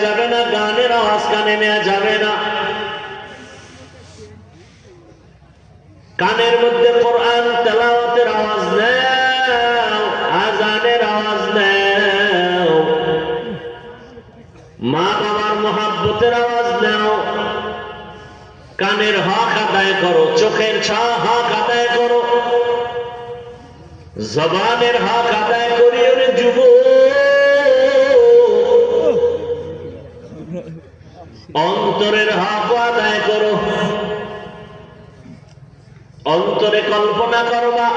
যাবে না, গানের আওয়াজ কানে নেওয়া যাবে না। কানের মধ্যে কোরআন তেলাওয়াতের আওয়াজ নাও, আজানের আওয়াজ নাও, মা বাবার মহাব্বতের আওয়াজ নাও। কানের হক আদায় করো, চোখের হক আদায় করো, জবানের হক আদায় করি। ওরে যুবক, অন্তরের হক আদায় করো। অন্তরে কল্পনা করবা,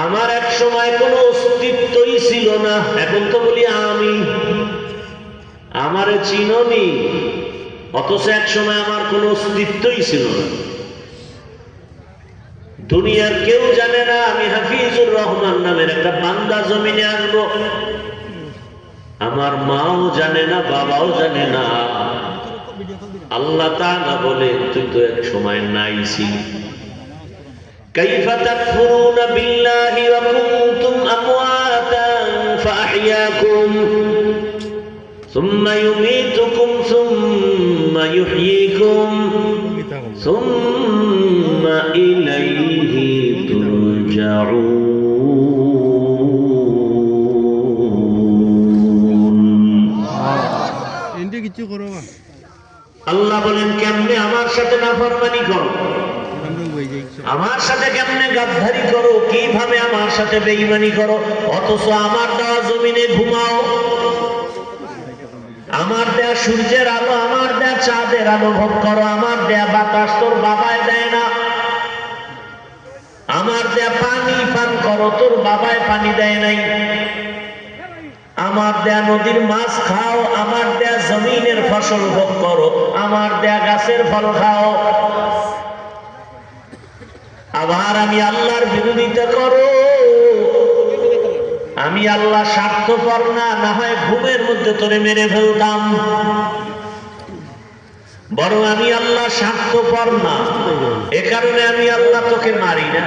আমার এক সময় কোনো অস্তিত্বই ছিল না, এখন তো বলি আমি। আমারে চিননি, অথচ এক সময় আমার কোনো অস্তিত্বই ছিল না। দুনিয়ার কেউ জানে না আমি হাফিজুর রহমান নামের একটা বান্দা জমিনে আসবো। আমার মাও জানে না, বাবাও জানে না। আল্লাহ তাআলা বলে, তুই তো এক সময় নাই ছিলি। কাইফা তাকফুরুনা বিল্লাহি ওয়া কুনতুম আমওয়াতান ফাআহইয়াকুম সুম্মা ইউমীতুকুম সুম্মা ইউহয়ীকুম সুম্মা ইলাইহি তুরজাউন। কিছু করো না। আল্লাহ বলেন, কেমনে আমার সাথে নাফরমানি করো, আমার সাথে কেমনে গাদ্দারি করো, কিভাবে আমার সাথে বেঈমানি করো, অথচ আমার দেওয়া জমিনে ঘুমাও। আমার দেয়া সূর্যের আলো, আমার দেয়া চাঁদের আলো ভোগ করো। আমার দেয়া বাতাস তোর বাবায় দেয় না। আমার দেয়া পানি পান করো, তোর বাবায় পানি দেয় নাই। আমার দেয়া নদীর মাছ খাও, আমার দেয়া জমিনের ফসল ভোগ করো, আমার দেয়া গাছের ফল খাও। আবার আমি আল্লাহর বিরোধিতা করো। আমি আল্লাহ স্বার্থপর না, না হয় ঘুমের মধ্যে তোরে মেরে ফেলতাম। বরং আমি আল্লাহ স্বার্থপর না, এ কারণে আমি আল্লাহ তোকে মারি না,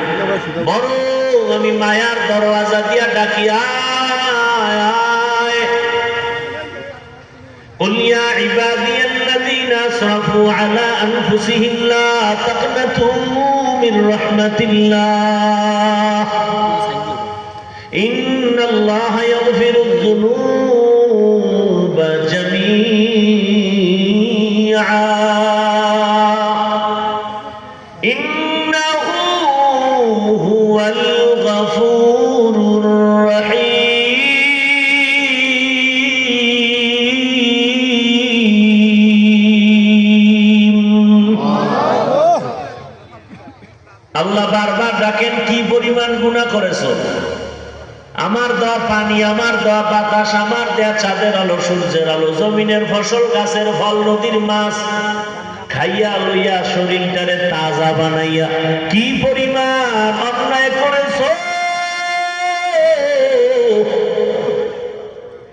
বরং আমি মায়ার দরওয়াজা দিয়া ডাকি, قل يا عبادي الذين أسرفوا على أنفسهم لا تقنطوا من رحمة الله إن الله يغفر الذنوب جميعا إنه هو الغفور الرحيم। আল্লাহ বারবার ডাকেন, কি পরিমাণ গুনাহ করেছো। আমার দেওয়া পানি, আমার দেওয়া বাতাস, আমার দেয়া চাঁদের আলো, সূর্যের আলো, জমিনের ফসল, গাছের ফল, নদীর মাছ খাইয়া লইয়া শরীরটারে তাজা বানাইয়া কি পরিমাণ অন্যায় করেছো।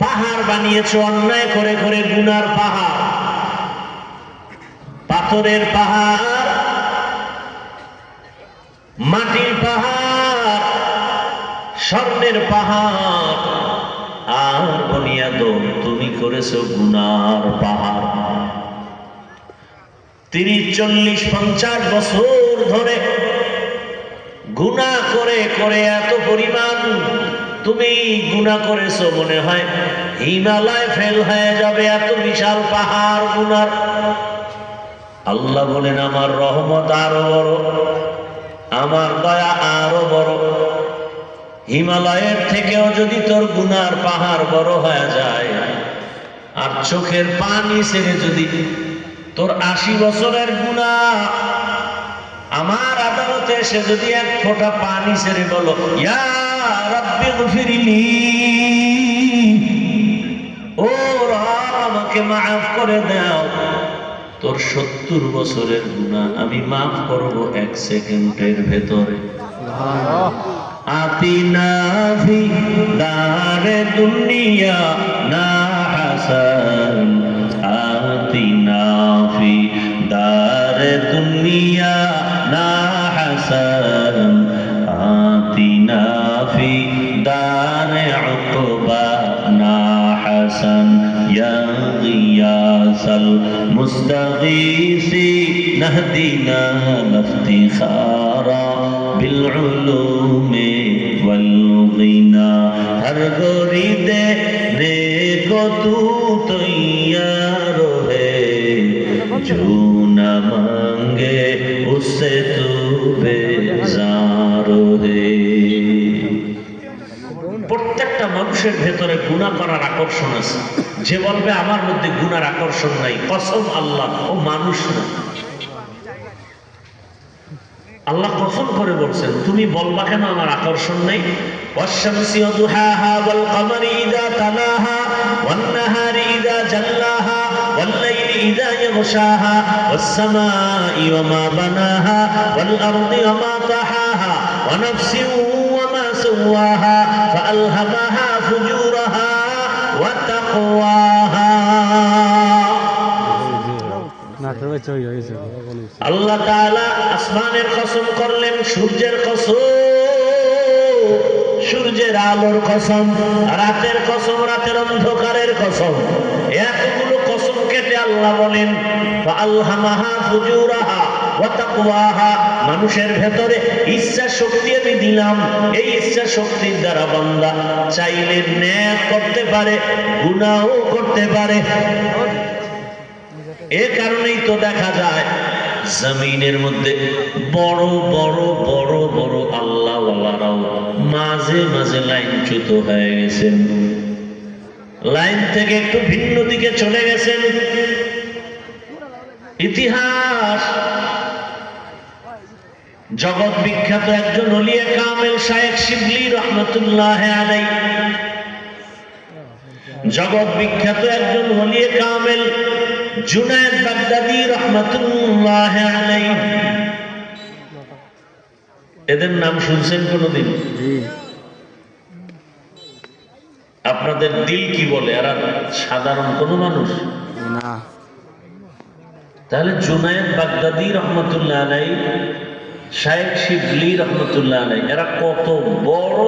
পাহাড় বানিয়েছো অন্যায় করে করে, গুনার পাহাড়, পাথরের পাহাড়, মাটির পাহাড়, স্বর্ণের পাহাড়, আর বুনিয়াদম তুমি করেছো গুনার পাহাড়। 30, 40, 50 বছর ধরে গুনাহ করে করে এত পরিমাণ তুমি গুনাহ করেছো, মনে হয় হিমালয় ফেল হয়ে যাবে, এত বিশাল পাহাড় গুনার। আল্লাহ বলেন, আমার রহমত আরো বড়, আমার দয়া আরো বড়। হিমালয়ের থেকেও যদি তোর গুনার পাহাড় বড় হয়ে যায়, আর চোখের পানি ছেড়ে যদি তোর 80 বছরের গুনাহ আমার আদালতে এসে যদি এক ফোঁটা পানি ছেড়ে বলো, ইয়া রাব্বি গফিরলি, ও রব আমাকে মাফ করে দাও, তোর 70 বছরের গুনাহ আমি মাফ করব 1 সেকেন্ডের ভেতরে। আতিনা ফি দারে দুনিয়া না হাসান, আতিনা ফি দারে দুনিয়া না হাসান, আতিনা ফি দারে উকবা না হাসান। হাসান ইয়া গিয়াসাল মুস্তাগীসি নাহদিনা নাফতিখারা বিল উলুমি ওয়াল গিনা হর গরিদে নেকো তু তৈয়ার হে जो न मांगे उससे तू बेजार है। প্রত্যেকটা মানুষের ভেতরে গুনাহ করার আকর্ষণ আছে। যে বলবে আমার মধ্যে গুনার আকর্ষণ নাই, কসম আল্লাহ, ও মানুষ না। আল্লাহ কসম করে বলছেন, তুমি বলবা কেন আমার আকর্ষণ নাই? ওয়াশ-শামসি ওয়া দুহাহা ওয়াল কমারি ইযা তালাহা ওয়ান নাহারি ইযা জাল্লাহা ওয়াল লাইলি ইযা ইয়াগশাহা ওয়াস সামাই ওয়া মা বানাহা ওয়াল আরদি ওয়া মা তাহাহা ওয়া নাফসিন ওয়া মা সাওয়াহা ফাআলহামাহা ফুজুরাহা ওয়া তাকওয়াহা। আল্লাহ তাআলা আসমানের কসম করলেন, সূর্যের কসম, সূর্যের আলোর কসম, রাতের কসম, রাতের অন্ধকারের কসম। এতগুলো কসম কেটে আল্লাহ বলেন ফাআলহামাহা ফুজুরাহা ওয়া তাকওয়াহা, মানুষের ভেতরে ইচ্ছা শক্তি আমি দিলাম। এই ইচ্ছা শক্তির দ্বারা বান্দা চাইলে নেক করতে পারে, গুনাহও করতে পারে। এ কারণেই তো দেখা যায় জমিনের মধ্যে বড় বড় বড় বড় আল্লাহওয়ালারাও মাঝে মাঝে লাইনচ্যুত হয়ে গেছেন, লাইন থেকে একটু ভিন্ন দিকে চলে গেছেন। ইতিহাস জগৎ বিখ্যাত একজন ওলিয়ে কামেল শায়েখ শিবলি রহমতুল্লাহ আলাইহি, জগৎ বিখ্যাত একজন ওলিয়ে কামেল জুনায়েদ বাগদাদী রহমতুল্লাহ আলাইহি, এদের নাম শুনছেন কোনদিন? আপনাদের দিল কি বলে? এরা সাধারণ কোন মানুষ না। তাহলে জুনায়েদ বাগদাদী রহমতুল্লাহ আলাইহি, শায়েখ শিবলি রহমতুল্লাহ আলাইহি, এরা কত বড়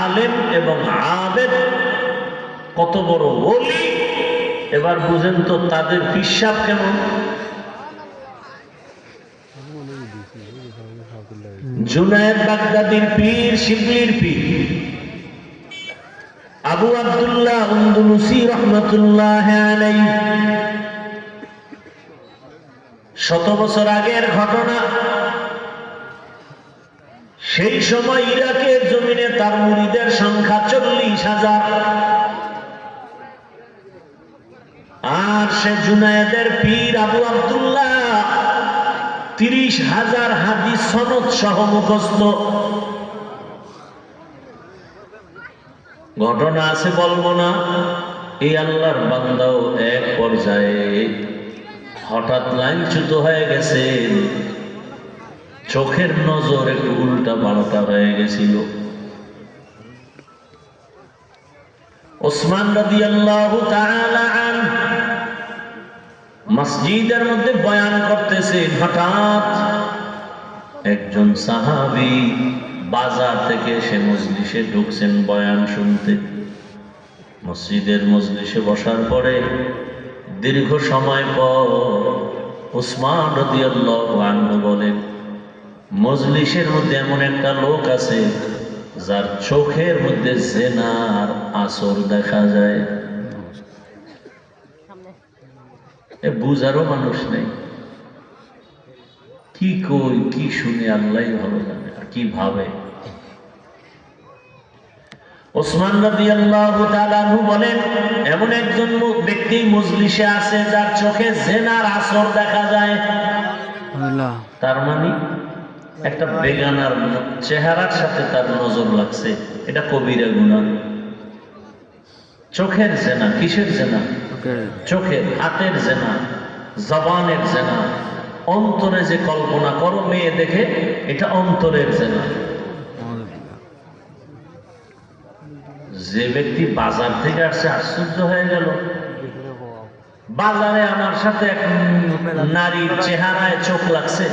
আলেম এবং আবেদ, কত বড় ওলি। এবার বুঝেন তো তাদের হিসাব কেমন। জুনায়েদ বাগদাদীর পীর, শিবলির পীর আবু আব্দুল্লাহ আন্দলুসি রহমতুল্লাহ আলাইহি, 100 বছর আগের ঘটনা। সেই সময় ইরাকের জমিনে তার মুরিদের সংখ্যা 40,000, আর সে জুনায়েদের পীর আবু আব্দুল্লাহ 30,000 হাদিস সনদ সহ মুখস্থ। ঘটনা আছে বলবো না। এই আল্লাহর বান্দাও এক পর্যায়ে হঠাৎ লাইনচ্যুত হয়ে গেছে, চোখের নজর একটু উল্টা পাল্টা হয়ে গেছিল। ওসমান রাদিয়াল্লাহু তাআলা আনহু মসজিদের মধ্যে বয়ান করতেছে, হঠাৎ একজন সাহাবী বাজার থেকে সে মজলিসে ঢুকছেন বয়ান শুনতে। মসজিদের মজলিসে বসার পরে দীর্ঘ সময় পর ওসমান রাদিয়াল্লাহু আনহু বলেন, মজলিসের মধ্যে এমন একটা লোক আছে যার চোখের মধ্যে জিনার আসর দেখা যায়। বুঝারও মানুষ নেই, কি কই কি শুনে আল্লাহই ভালো জানে, আর কি ভাবে। ওসমান রাদিয়াল্লাহু তাআলা আনহু বলেন, এমন একজন ব্যক্তি মজলিসে আছে যার চোখে জিনার আসর দেখা যায়। তার মানে একটা বেগানার চেহারার সাথে তার নজর লাগছে, এটা কবিরা গুনাহ। চোখের জেনা, কিসের জেনা? চোখের, হাতের জেনা, জবানের জেনা, অন্তরে যে কল্পনা করো মেয়ে দেখে, এটা অন্তরের জেনা। যে ব্যক্তি বাজার থেকে আসছে আশ্চর্য হয়ে গেল, বাজারে আমার সাথে এক নারীর চেহারায় চোখ লাগছে,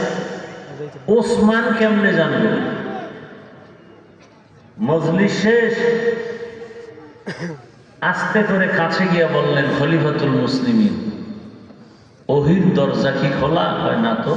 ওসমান কেমনে জানলো? মজলিস শেষ, আস্তে করে কাছে গিয়া বললেন, খলিফাতুল মুসলিমিন, ওহির দরজা কি খোলা? হয় না তো।